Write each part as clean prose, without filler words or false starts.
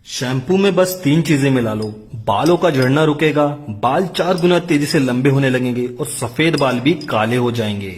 Shampoo में बस 3 चीजें मिला लो, बालों का झड़ना रुकेगा, बाल 4 गुना तेजी से लंबे होने लगेंगे और सफेद बाल भी काले हो जाएंगे।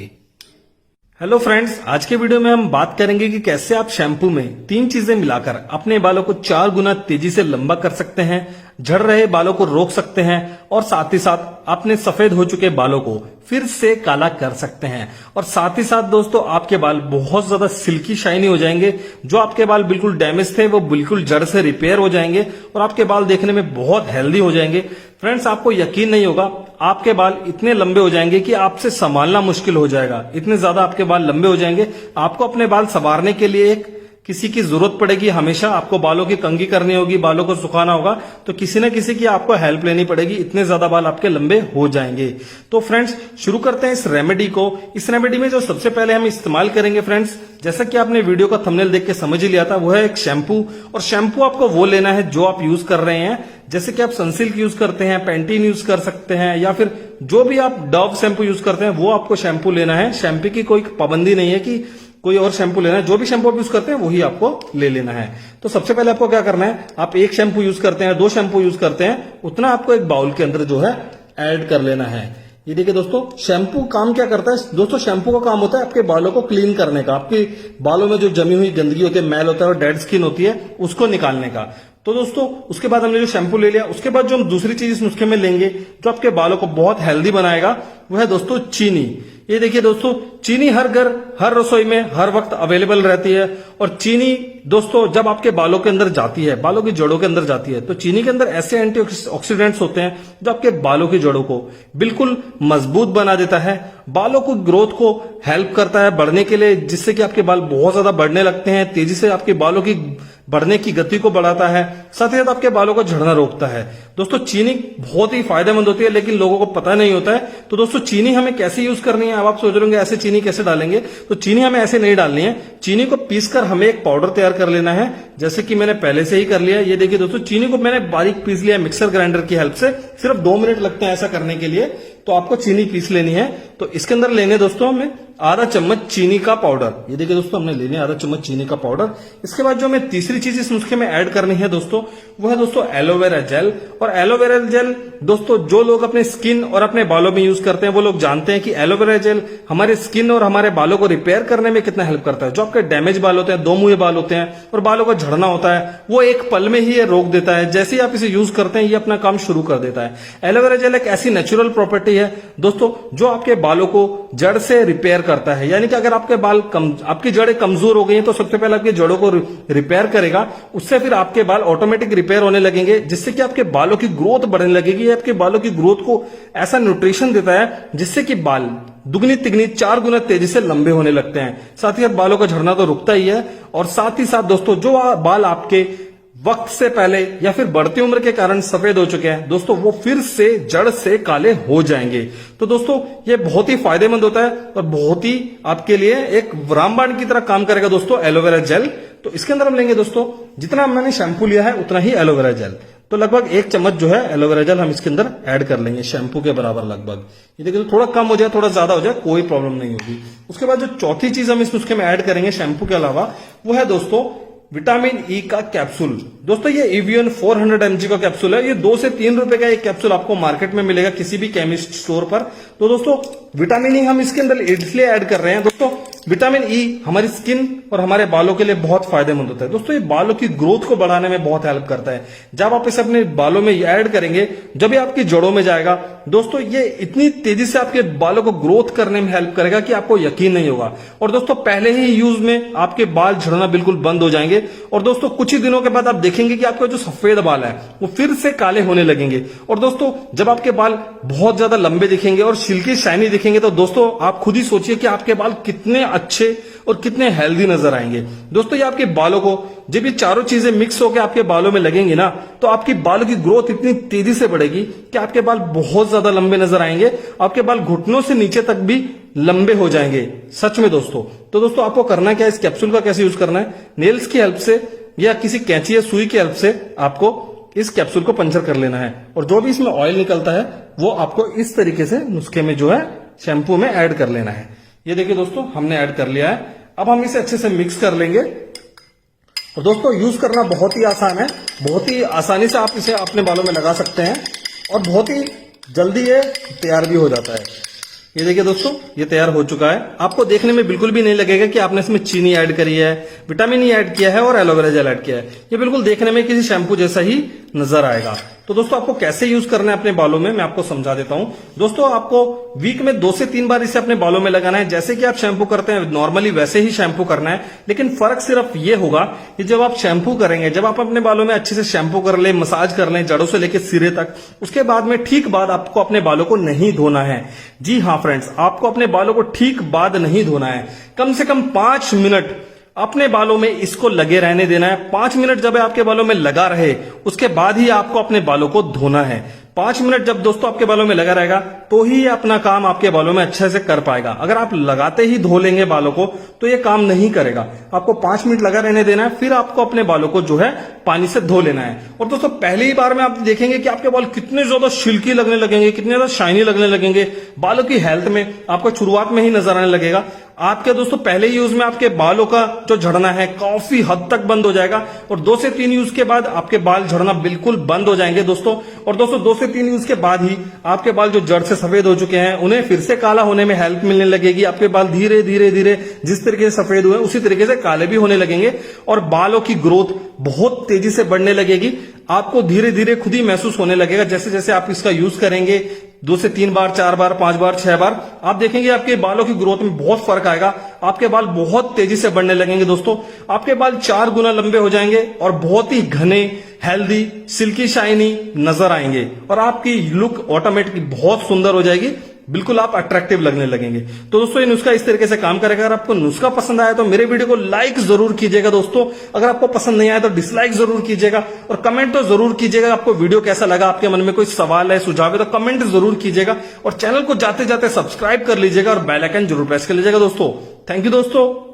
हेलो फ्रेंड्स, आज के वीडियो में हम बात करेंगे कि कैसे आप शैम्पू में 3 चीजें मिलाकर अपने बालों को 4 गुना तेजी से लंबा कर सकते हैं, झड़ रहे बालों को रोक सकते हैं और साथ ही साथ अपने सफेद हो चुके बालों को फिर से काला कर सकते हैं। और साथ ही साथ दोस्तों, आपके बाल बहुत ज्यादा सिल्की शाइनी हो जाएंगे। जो आपके बाल बिल्कुल डैमेज थे वो बिल्कुल जड़ से रिपेयर हो जाएंगे और आपके बाल देखने में बहुत हेल्दी हो जाएंगे। फ्रेंड्स, आपको यकीन नहीं होगा, आपके बाल इतने लंबे हो जाएंगे कि आपसे संभालना मुश्किल हो जाएगा। इतने ज्यादा आपके बाल लंबे हो जाएंगे, आपको अपने बाल संवारने के लिए किसी की जरूरत पड़ेगी। हमेशा आपको बालों की कंघी करनी होगी, बालों को सुखाना होगा, तो किसी न किसी की आपको हेल्प लेनी पड़ेगी। इतने ज्यादा बाल आपके लंबे हो जाएंगे। तो फ्रेंड्स, शुरू करते हैं इस रेमेडी को। इस रेमेडी में जो सबसे पहले हम इस्तेमाल करेंगे फ्रेंड्स, जैसा कि आपने वीडियो का थंबनेल देख के समझ ही लिया था, वो है एक शैम्पू। और शैम्पू आपको वो लेना है जो आप यूज कर रहे हैं। जैसे कि आप सनसिल्क यूज करते हैं, पैंटीन यूज कर सकते हैं, या फिर जो भी आप डव शैम्पू यूज करते हैं वो आपको शैम्पू लेना है। शैम्पू की कोई पाबंदी नहीं है कि कोई और शैम्पू लेना है, जो भी शैम्पू आप यूज करते हैं वही आपको ले लेना है। तो सबसे पहले आपको क्या करना है, आप एक शैम्पू यूज करते हैं, 2 शैम्पू यूज करते हैं, उतना आपको एक बाउल के अंदर जो है ऐड कर लेना है। ये देखिए दोस्तों, शैम्पू काम क्या करता है दोस्तों, शैम्पू का काम होता है आपके बालों को क्लीन करने का। आपके बालों में जो जमी हुई गंदगी होती है, मैल होता है और डेड स्किन होती है, उसको निकालने का। तो दोस्तों, उसके बाद हमने जो शैम्पू ले लिया, उसके बाद जो हम दूसरी चीज इस नुस्खे में लेंगे जो आपके बालों को बहुत हेल्दी बनाएगा, वो है दोस्तों चीनी। ये देखिए दोस्तों, चीनी हर घर, हर रसोई में हर वक्त अवेलेबल रहती है। और चीनी दोस्तों जब आपके बालों के अंदर जाती है, बालों की जड़ों के अंदर जाती है, तो चीनी के अंदर ऐसे एंटीऑक्सीडेंट्स होते हैं जो आपके बालों की जड़ों को बिल्कुल मजबूत बना देता है, बालों को ग्रोथ को हेल्प करता है बढ़ने के लिए, जिससे कि आपके बाल बहुत ज्यादा बढ़ने लगते हैं, तेजी से आपके बालों की बढ़ने की गति को बढ़ाता है, साथ ही साथ आपके बालों को झड़ना रोकता है। दोस्तों, चीनी बहुत ही फायदेमंद होती है, लेकिन लोगों को पता नहीं होता है। तो दोस्तों, चीनी हमें कैसे यूज करनी है, अब आप सोच रहे होंगे ऐसे चीनी कैसे डालेंगे। तो चीनी हमें ऐसे नहीं डालनी है, चीनी को पीसकर हमें एक पाउडर तैयार कर लेना है, जैसे कि मैंने पहले से ही कर लिया। ये देखिए दोस्तों, चीनी को मैंने बारीक पीस लिया मिक्सर ग्राइंडर की हेल्प से। सिर्फ 2 मिनट लगते हैं ऐसा करने के लिए। तो आपको चीनी पीस लेनी है। तो इसके अंदर लेने दोस्तों हमें आधा चम्मच चीनी का पाउडर। ये देखिए दोस्तों, हमने ले लिया आधा चम्मच चीनी का पाउडर। इसके बाद जो हमें तीसरी चीज इस नुस्खे में ऐड करनी है दोस्तों, वो है दोस्तों एलोवेरा जेल। और एलोवेरा जेल दोस्तों, जो लोग अपने स्किन और अपने बालों में यूज करते हैं वो लोग जानते हैं कि एलोवेरा जेल हमारे स्किन और हमारे बालों को रिपेयर करने में कितना हेल्प करता है। जो आपके डैमेज बाल होते हैं, 2 मुंहे बाल होते हैं और बालों का झड़ना होता है, वो एक पल में ही ये रोक देता है। जैसे ही आप इसे यूज करते हैं, ये अपना काम शुरू कर देता है। एलोवेरा जेल एक ऐसी नेचुरल प्रॉपर्टी है दोस्तों जो आपके बालों को जड़ से रिपेयर करता है। यानी कि अगर आपके बाल आपकी जड़ें कमजोर हो गई हैं, तो सबसे पहले आपकी जड़ों को रिपेयर करेगा, उससे फिर आपके बाल ऑटोमेटिक रिपेयर होने लगेंगे, जिससे कि आपके बालों की ग्रोथ बढ़ने लगेगी। आपके बालों की ग्रोथ को ऐसा न्यूट्रिशन देता है जिससे कि बाल दुगनी तिगनी 4 गुना तेजी से लंबे होने लगते हैं। साथ ही साथ बालों का झड़ना तो रुकता ही है। और साथ ही साथ दोस्तों, जो बाल आपके वक्त से पहले या फिर बढ़ती उम्र के कारण सफेद हो चुके हैं दोस्तों, वो फिर से जड़ से काले हो जाएंगे। तो दोस्तों, ये बहुत ही फायदेमंद होता है और बहुत ही आपके लिए एक रामबाण की तरह काम करेगा दोस्तों एलोवेरा जेल। तो इसके अंदर हम लेंगे दोस्तों, जितना मैंने शैम्पू लिया है उतना ही एलोवेरा जेल। तो लगभग 1 चम्मच जो है एलोवेरा जेल हम इसके अंदर ऐड कर लेंगे, शैम्पू के बराबर लगभग। ये देखिए, तो थोड़ा कम हो जाए, थोड़ा ज्यादा हो जाए, कोई प्रॉब्लम नहीं होगी। उसके बाद जो चौथी चीज हम इस नुस्खे में ऐड करेंगे शैम्पू के अलावा, वो है दोस्तों विटामिन ई का कैप्सूल। दोस्तों, ये एवियन 400 mg का कैप्सूल है। ये 2 से 3 रुपए का एक कैप्सूल आपको मार्केट में मिलेगा किसी भी केमिस्ट स्टोर पर। तो दोस्तों, विटामिन ई हम इसके अंदर इसलिए ऐड कर रहे हैं दोस्तों, विटामिन ई हमारी स्किन और हमारे बालों के लिए बहुत फायदेमंद होता है दोस्तों। ये बालों की ग्रोथ को बढ़ाने में बहुत हेल्प करता है। जब आप इसे अपने बालों में ऐड करेंगे, जब ये आपकी जड़ों में जाएगा दोस्तों, ये इतनी तेजी से आपके बालों को ग्रोथ करने में हेल्प करेगा कि आपको यकीन नहीं होगा। और दोस्तों, पहले ही यूज में आपके बाल झड़ना बिल्कुल बंद हो जाएंगे। और दोस्तों, कुछ ही दिनों के बाद आप देखेंगे कि आपके जो सफेद बाल है वो फिर से काले होने लगेंगे। और दोस्तों, जब आपके बाल बहुत ज्यादा लंबे दिखेंगे और सिल्की शाइनी दिखेंगे, तो दोस्तों आप खुद ही सोचिए कि आपके बाल कितने अच्छे और कितने हेल्दी नजर आएंगे। दोस्तों, ये आपके बालों को जब ये चारों चीजें मिक्स होकर आपके बालों में लगेंगी ना, तो आपकी बालों की ग्रोथ इतनी तेजी से बढ़ेगी कि आपके बाल बहुत ज्यादा लंबे नजर आएंगे। आपके बाल घुटनों से नीचे तक भी लंबे हो जाएंगे, सच में दोस्तों। तो दोस्तों, आपको करना क्या है, इस कैप्सूल का कैसे यूज करना है, नेल्स की हेल्प से या किसी कैंची या सुई की हेल्प से आपको इस कैप्सूल को पंचर कर लेना है। और जो भी इसमें ऑयल निकलता है वो आपको इस तरीके से नुस्खे में जो है शैम्पू में ऐड कर लेना है। ये देखिए दोस्तों, हमने ऐड कर लिया है। अब हम इसे अच्छे से मिक्स कर लेंगे। और दोस्तों यूज करना बहुत ही आसान है, बहुत ही आसानी से आप इसे अपने बालों में लगा सकते हैं और बहुत ही जल्दी ये तैयार भी हो जाता है। ये देखिए दोस्तों, ये तैयार हो चुका है। आपको देखने में बिल्कुल भी नहीं लगेगा कि आपने इसमें चीनी ऐड करी है, विटामिन ई ऐड किया है और एलोवेरा जेल ऐड किया है। ये बिल्कुल देखने में किसी शैम्पू जैसा ही नजर आएगा। तो दोस्तों आपको कैसे यूज करना है अपने बालों में, मैं आपको समझा देता हूं। दोस्तों आपको वीक में 2 से 3 बार इसे अपने बालों में लगाना है। जैसे कि आप शैम्पू करते हैं नॉर्मली वैसे ही शैम्पू करना है, लेकिन फर्क सिर्फ ये होगा कि जब आप शैम्पू करेंगे, जब आप अपने बालों में अच्छे से शैम्पू कर ले, मसाज कर लें जड़ों से लेकर सिरे तक, उसके बाद में ठीक बाद आपको अपने बालों को नहीं धोना है। जी हाँ फ्रेंड्स, आपको अपने बालों को ठीक बाद नहीं धोना है। कम से कम 5 मिनट अपने बालों में इसको लगे रहने देना है। 5 मिनट जब आपके बालों में लगा रहे, उसके बाद ही आपको अपने बालों को धोना है। 5 मिनट जब दोस्तों आपके बालों में लगा रहेगा तो ही ये अपना काम आपके बालों में अच्छे से कर पाएगा। अगर आप लगाते ही धो लेंगे बालों को तो ये काम नहीं करेगा। आपको 5 मिनट लगा रहने देना है, फिर आपको अपने बालों को जो है पानी से धो लेना है। और दोस्तों पहली ही बार में आप देखेंगे कि आपके बाल कितने ज्यादा सिल्की लगने लगेंगे, कितने ज्यादा शाइनी लगने लगेंगे। बालों की हेल्थ में आपको शुरुआत में ही नजर आने लगेगा। आपके दोस्तों पहले यूज में आपके बालों का जो झड़ना है काफी हद तक बंद हो जाएगा और 2 से 3 यूज के बाद आपके बाल झड़ना बिल्कुल बंद हो जाएंगे दोस्तों। और दोस्तों 2 से 3 यूज के बाद ही आपके बाल जो जड़ से सफेद हो चुके हैं उन्हें फिर से काला होने में हेल्प मिलने लगेगी। आपके बाल धीरे धीरे धीरे जिस तरीके से सफेद हुए उसी तरीके से काले भी होने लगेंगे और बालों की ग्रोथ बहुत तेजी से बढ़ने लगेगी। आपको धीरे धीरे खुद ही महसूस होने लगेगा जैसे जैसे आप इसका यूज करेंगे 2 से 3 बार, 4 बार, 5 बार, 6 बार, आप देखेंगे आपके बालों की ग्रोथ में बहुत फर्क आएगा। आपके बाल बहुत तेजी से बढ़ने लगेंगे दोस्तों। आपके बाल 4 गुना लंबे हो जाएंगे और बहुत ही घने, हेल्दी, सिल्की शाइनी नजर आएंगे और आपकी लुक ऑटोमेटिकली बहुत सुंदर हो जाएगी। बिल्कुल आप अट्रैक्टिव लगने लगेंगे। तो दोस्तों ये नुस्खा इस तरीके से काम करेगा। अगर आपको नुस्खा पसंद आया तो मेरे वीडियो को लाइक जरूर कीजिएगा दोस्तों। अगर आपको पसंद नहीं आया तो डिसलाइक जरूर कीजिएगा और कमेंट तो जरूर कीजिएगा आपको वीडियो कैसा लगा। आपके मन में कोई सवाल है, सुझाव है तो कमेंट जरूर कीजिएगा और चैनल को जाते जाते सब्सक्राइब कर लीजिएगा और बेल आइकन जरूर प्रेस कर लीजिएगा दोस्तों। थैंक यू दोस्तों।